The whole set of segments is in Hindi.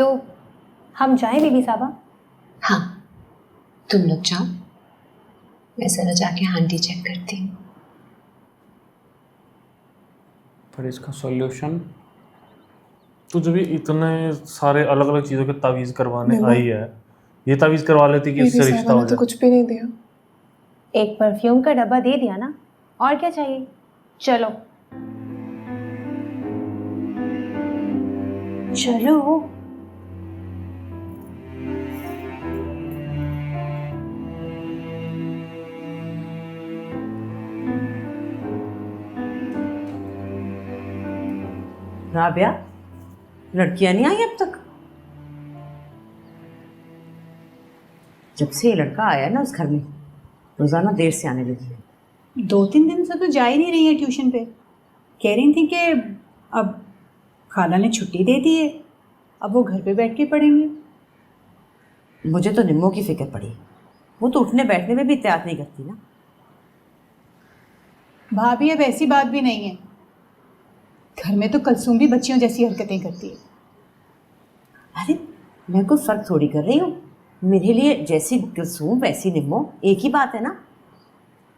तो हम जाएं बीबी साहबा? हाँ, तुम लोग जाओ, मैं जरा जाके हांडी चेक करती हूँ। पर इसका सॉल्यूशन तो जब ये इतने सारे अलग अलग चीज़ों के तावीज़ करवाने आई है, ये तावीज़ करवा लेती कि इससे रिश्ता हो तो जाए। कुछ भी नहीं दिया। एक परफ्यूम का डब्बा दे दिया ना, और क्या चाहिए? चलो चलो। राबिया, लड़कियां नहीं आई अब तक? जब से ये लड़का आया है ना उस घर में, रोजाना देर से आने लगी है। 2-3 दिन से तो जा ही नहीं रही है ट्यूशन पे। कह रही थी कि अब खाला ने छुट्टी दे दी है, अब वो घर पे बैठ के पढ़ेंगे। मुझे तो निम्मो की फिक्र पड़ी, वो तो उठने बैठने में भी इत्तेयात नहीं करती ना। भाभी अब ऐसी बात भी नहीं है, घर में तो कलसूम भी बच्चियों जैसी हरकतें करती है। अरे मैं कोई फर्क थोड़ी कर रही हूँ, मेरे लिए जैसी कुलसूम वैसी निम्मो एक ही बात है ना।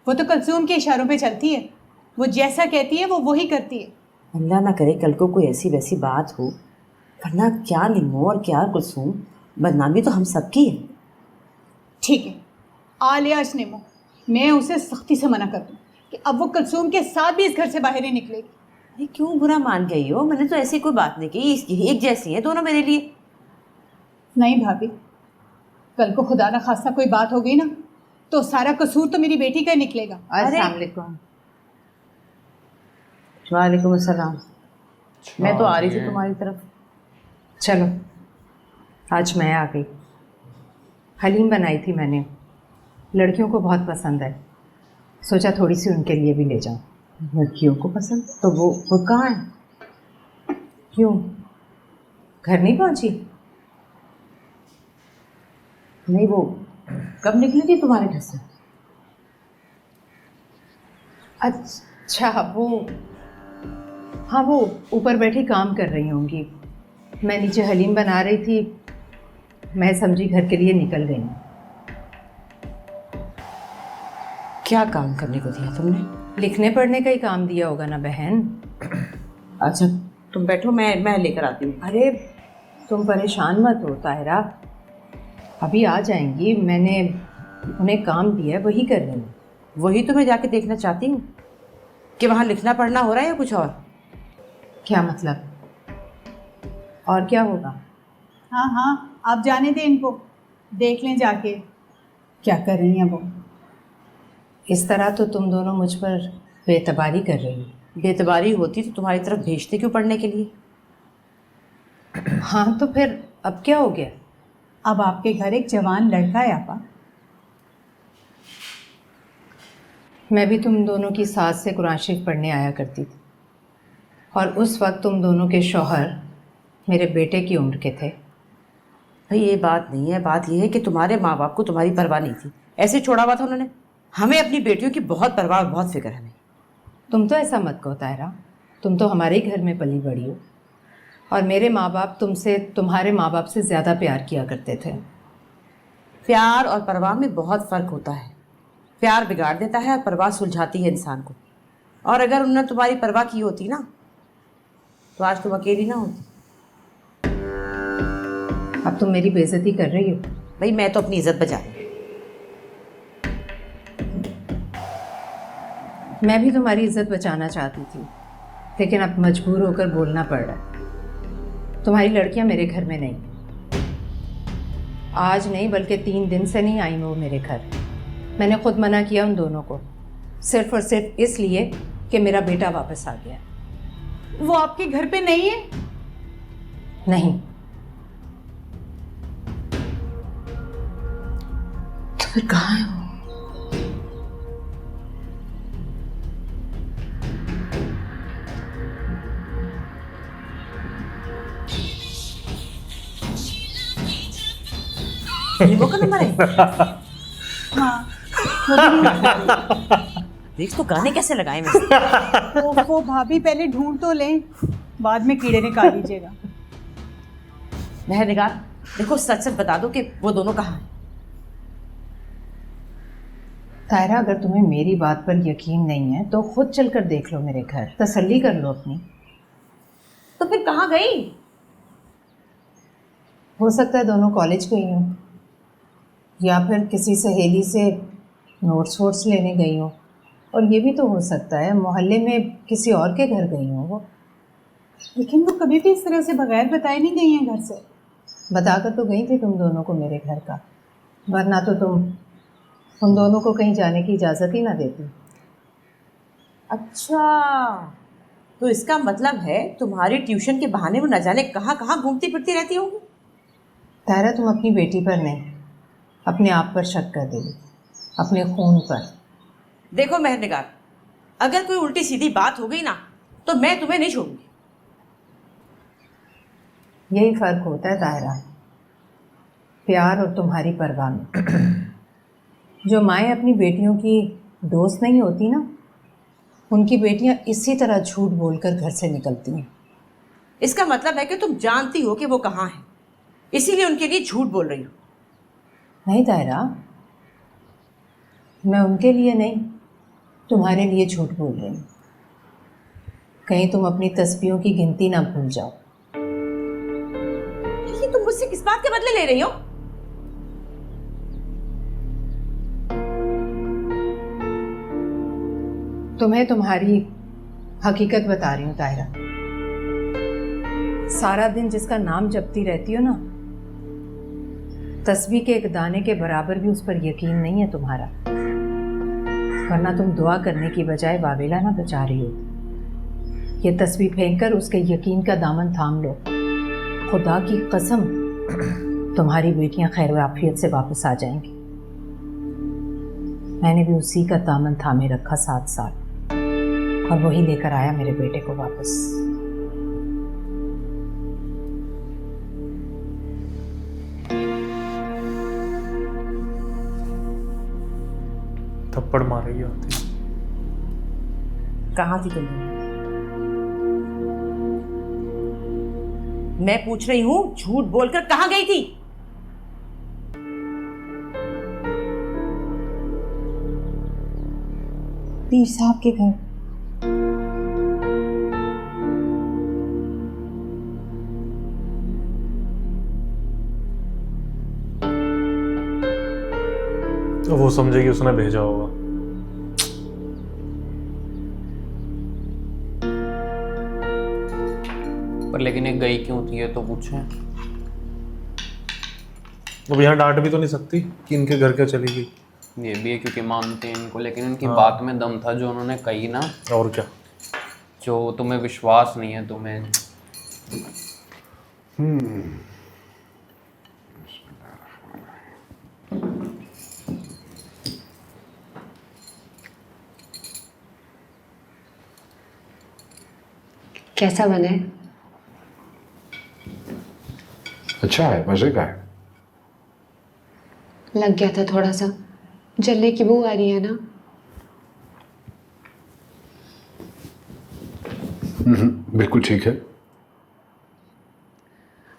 वो तो कलसूम के इशारों पे चलती है, वो जैसा कहती है वो वही करती है। अल्लाह ना करे कल को कोई ऐसी वैसी बात हो, वरना क्या निम्मो और क्या कुलसूम, बदनामी तो हम सबकी है। ठीक है, आ लिया आज नेमो, मैं उसे सख्ती से मना कर दूँ कि अब वो कलसूम के साथ भी इस घर से बाहर ही निकलेगी। अरे क्यों बुरा मान गई हो? मैंने तो ऐसी कोई बात नहीं की, एक जैसी हैं दोनों मेरे लिए। नहीं भाभी, कल को खुदा ना खास्ता कोई बात हो गई ना, तो सारा कसूर तो मेरी बेटी का ही निकलेगा। अस्सलाम वालेकुम। वालेकुम अस्सलाम। मैं तो आ रही थी तुम्हारी तरफ। चलो, आज मैं आ गई। हलीम बनाई थी मैंने, लड़कियों को बहुत पसंद है, सोचा थोड़ी सी उनके लिए भी ले जाऊं। लड़कियों को पसंद? तो वो कहाँ है? क्यों, घर नहीं पहुंची? नहीं, वो कब निकली थी तुम्हारे घर से? अच्छा, वो ऊपर बैठी काम कर रही होंगी, मैं नीचे हलीम बना रही थी, मैं समझी घर के लिए निकल गई। क्या काम करने को दिया तुमने? लिखने पढ़ने का ही काम दिया होगा ना बहन। अच्छा तुम बैठो, मैं लेकर आती हूँ। अरे तुम परेशान मत हो ताहिरा, अभी आ जाएंगी, मैंने उन्हें काम दिया है वही कर रही हूँ। वही तो मैं जाके देखना चाहती हूँ कि वहाँ लिखना पढ़ना हो रहा है या कुछ और। क्या मतलब? और क्या होगा? हाँ हाँ, आप जाने दें इनको, देख लें जाके क्या कर रही हैं वो। इस तरह तो तुम दोनों मुझ पर बेतबारी कर रही हो। बेतबारी होती तो तुम्हारी तरफ भेजते क्यों पढ़ने के लिए? हाँ तो फिर अब क्या हो गया? अब आपके घर एक जवान लड़का है आपा। मैं भी तुम दोनों की सास से कुरान शरीफ पढ़ने आया करती थी, और उस वक्त तुम दोनों के शौहर मेरे बेटे की उम्र के थे। भाई ये बात नहीं है, बात ये है कि तुम्हारे माँ बाप को तुम्हारी परवाह नहीं थी, ऐसे छोड़ा हुआ था उन्होंने। हमें अपनी बेटियों की बहुत परवाह, बहुत फिक्र है हमें। तुम तो ऐसा मत कहो ताहिरा, तुम तो हमारे ही घर में पली बड़ी हो, और मेरे माँ बाप तुमसे तुम्हारे माँ बाप से ज़्यादा प्यार किया करते थे। प्यार और परवाह में बहुत फ़र्क होता है। प्यार बिगाड़ देता है और परवाह सुलझाती है इंसान को। और अगर उन्होंने तुम्हारी परवाह की होती ना, तो आज तुम अकेली ना होती। अब तुम मेरी बेइज्जती कर रही हो। भाई मैं तो अपनी इज्जत बचा रही हूँ। मैं भी तुम्हारी इज्जत बचाना चाहती थी, लेकिन अब मजबूर होकर बोलना पड़ रहा है। तुम्हारी लड़कियां मेरे घर में नहीं, आज नहीं बल्कि 3 दिन से नहीं आई वो मेरे घर। मैंने खुद मना किया उन दोनों को, सिर्फ और सिर्फ इसलिए कि मेरा बेटा वापस आ गया। वो आपके घर पे नहीं है? नहीं। तो फिर कहाँ है वो? वो का नंबर है? हाँ। देख तो गाने कैसे लगाए मैं। वो भाभी पहले ढूंढ तो लें, बाद में कीड़े निकाल लीजिएगा। मेहरनिगार, देखो सच सच बता दो कि वो दोनों कहाँ हैं। तायरा, अगर तुम्हें मेरी बात पर यकीन नहीं है तो खुद चलकर देख लो मेरे घर, तसल्ली कर लो अपनी। तो फिर कहाँ गई? हो सकता है दोनों कॉलेज गई हों, या फिर किसी सहेली से नोट्स वोट्स लेने गई हों, और ये भी तो हो सकता है मोहल्ले में किसी और के घर गई हों वो। लेकिन वो कभी भी इस तरह से बगैर बताए नहीं गई हैं घर से। बताकर तो गई थी तुम दोनों को मेरे घर का, वरना तो तुम उन दोनों को कहीं जाने की इजाज़त ही ना देती। अच्छा, तो इसका मतलब है तुम्हारी ट्यूशन के बहाने वो न जाने कहाँ कहाँ घूमती फिरती रहती होंगी। तायरा, तुम अपनी बेटी पर नहीं, अपने आप पर शक कर देगी, अपने खून पर। देखो मेहरनिगार, अगर कोई उल्टी सीधी बात हो गई ना तो मैं तुम्हें नहीं छोड़ूंगी। यही फ़र्क होता है तायरा, प्यार और तुम्हारी परवाह में। जो माएँ अपनी बेटियों की दोस्त नहीं होती ना, उनकी बेटियां इसी तरह झूठ बोलकर घर से निकलती हैं। इसका मतलब है कि तुम जानती हो कि वो कहाँ है, इसीलिए उनके लिए झूठ बोल रही हो। नहीं तायरा, मैं उनके लिए नहीं, तुम्हारे लिए झूठ बोल रही हूँ। कहीं तुम अपनी तस्बीहों की गिनती ना भूल जाओ। ये तुम मुझसे किस बात के बदले ले रही हो? तुम्हें तुम्हारी हकीकत बता रही हूँ तायरा। सारा दिन जिसका नाम जपती रहती हो ना, तस्बीह के एक दाने के बराबर भी उस पर यकीन नहीं है तुम्हारा, वरना तुम दुआ करने की बजाय वावेला ना बचा रही हो। ये तस्बीह फेंककर उसके यकीन का दामन थाम लो। खुदा की कसम, तुम्हारी बेटियां खैर आफियत से वापस आ जाएंगी। मैंने भी उसी का दामन थामे रखा 7 साल, और वही लेकर आया मेरे बेटे को वापस। थप्पड़ मारेगी आती। कहाँ थी तुम? मैं पूछ रही हूँ, झूठ बोलकर कहाँ गई थी? पीर साहब के घर। तो वो समझेगी उसने भेजा होगा। पर लेकिन ये गई क्यों थी, ये तो पूछें। अब यहाँ डांट भी तो नहीं सकती कि इनके घर क्या चली गई। ये भी है क्योंकि मानते हैं इनको, लेकिन इनकी हाँ। बात में दम था जो उन्होंने कही ना, और क्या। जो तुम्हें विश्वास नहीं है तुम्हें। कैसा बना है? अच्छा है, मजे का है। लग गया था थोड़ा सा, जलने की बू आ रही है ना। बिल्कुल ठीक है।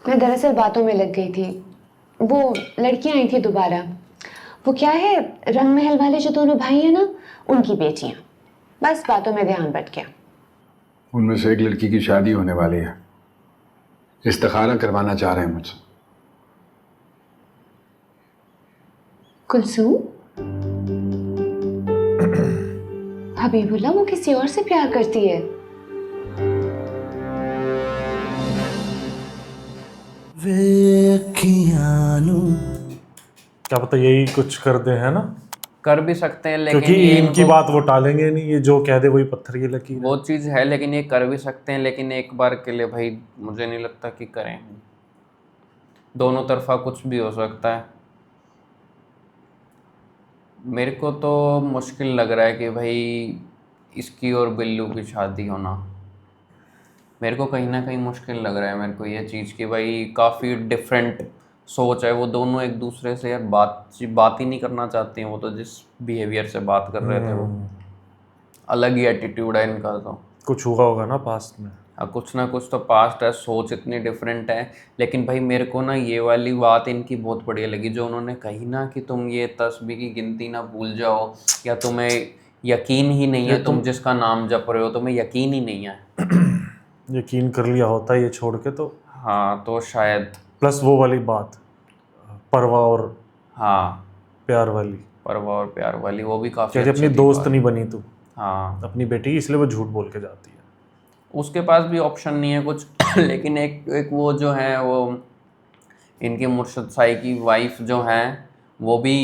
मैं दरअसल बातों में लग गई थी। वो लड़कियां आई थी दोबारा, वो क्या है, रंग महल वाले जो दोनों भाई हैं ना, उनकी बेटियां। बस बातों में ध्यान भट गया। उनमें से एक लड़की की शादी होने वाली है, इस्तिखारा करवाना चाह रहे हैं मुझसे। कुलसूम? हबीबुल्लाह वो किसी और से प्यार करती है। क्या पता यही कुछ कर दे, है ना। कर भी सकते हैं लेकिन क्योंकि ये इनकी बात वो टालेंगे नहीं, ये जो कह दे वही पत्थर की लकीर है। वो चीज़ है, लेकिन ये कर भी सकते हैं, लेकिन एक बार के लिए भाई मुझे नहीं लगता कि करें। दोनों तरफा कुछ भी हो सकता है। मेरे को तो मुश्किल लग रहा है कि भाई इसकी और बिल्लू की शादी होना, मेरे को कहीं ना कहीं मुश्किल लग रहा है मेरे को ये चीज़ कि भाई काफ़ी डिफरेंट सोच है। वो दोनों एक दूसरे से यार बात ही नहीं करना चाहते हैं। वो तो जिस बिहेवियर से बात कर रहे थे वो अलग ही एटीट्यूड है इनका। तो कुछ हुआ होगा ना पास्ट में। कुछ ना कुछ तो पास्ट है, सोच इतनी डिफरेंट है। लेकिन भाई मेरे को ना ये वाली बात इनकी बहुत बढ़िया लगी जो उन्होंने कही ना कि तुम ये तस्बीह की गिनती ना भूल जाओ, या तुम्हें यकीन ही नहीं है, तुम जिसका नाम जप रहे हो तुम्हें यकीन ही नहीं है। यकीन कर लिया होता ये छोड़ के तो। हाँ तो शायद। प्लस वो वाली बात परवाह और हाँ प्यार वाली, परवाह और प्यार वाली, वो भी काफ़ी कहते अपनी दोस्त नहीं बनी तू हाँ अपनी बेटी, इसलिए वो झूठ बोल के जाती है। उसके पास भी ऑप्शन नहीं है कुछ लेकिन एक वो जो है वो इनके मुर्शद साई की वाइफ जो हैं वो भी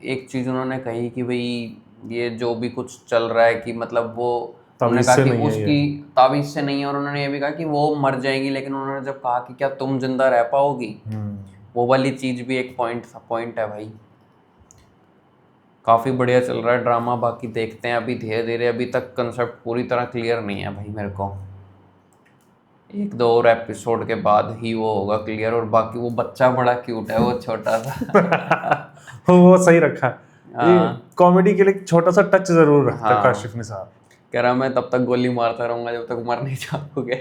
एक चीज़ उन्होंने कही कि भाई ये जो भी कुछ चल रहा है कि मतलब वो उन्होंने कहा कि उसकी ताबीज़ से नहीं है, और उन्होंने ये भी कहा कि वो मर जाएगी, लेकिन उन्होंने जब कहा कि क्या तुम जिंदा रह पाओगी, वो वाली चीज़ भी एक पॉइंट है भाई। काफ़ी बढ़िया चल रहा है ड्रामा, बाकी देखते हैं अभी धीरे धीरे, अभी तक कंसेप्ट पूरी तरह क्लियर नहीं है भाई मेरे को, 1-2 और एपिसोड के बाद ही वो होगा क्लियर। और बाकी वो बच्चा बड़ा क्यूट है, वो छोटा सा वो सही रखा है, कॉमेडी के लिए छोटा सा टच जरूर रखता है काशिफ निसार। कह रहा मैं तब तक गोली मारता रहूँगा जब तक मर नहीं जाओगे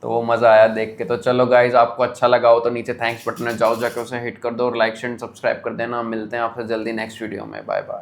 तो वो मज़ा आया देख के। तो चलो गाइज, आपको अच्छा लगा हो तो नीचे थैंक्स बटन में जाओ, जाकर उसे हिट कर दो और लाइक शेयर सब्सक्राइब कर देना। मिलते हैं आपसे जल्दी नेक्स्ट वीडियो में, बाय बाय।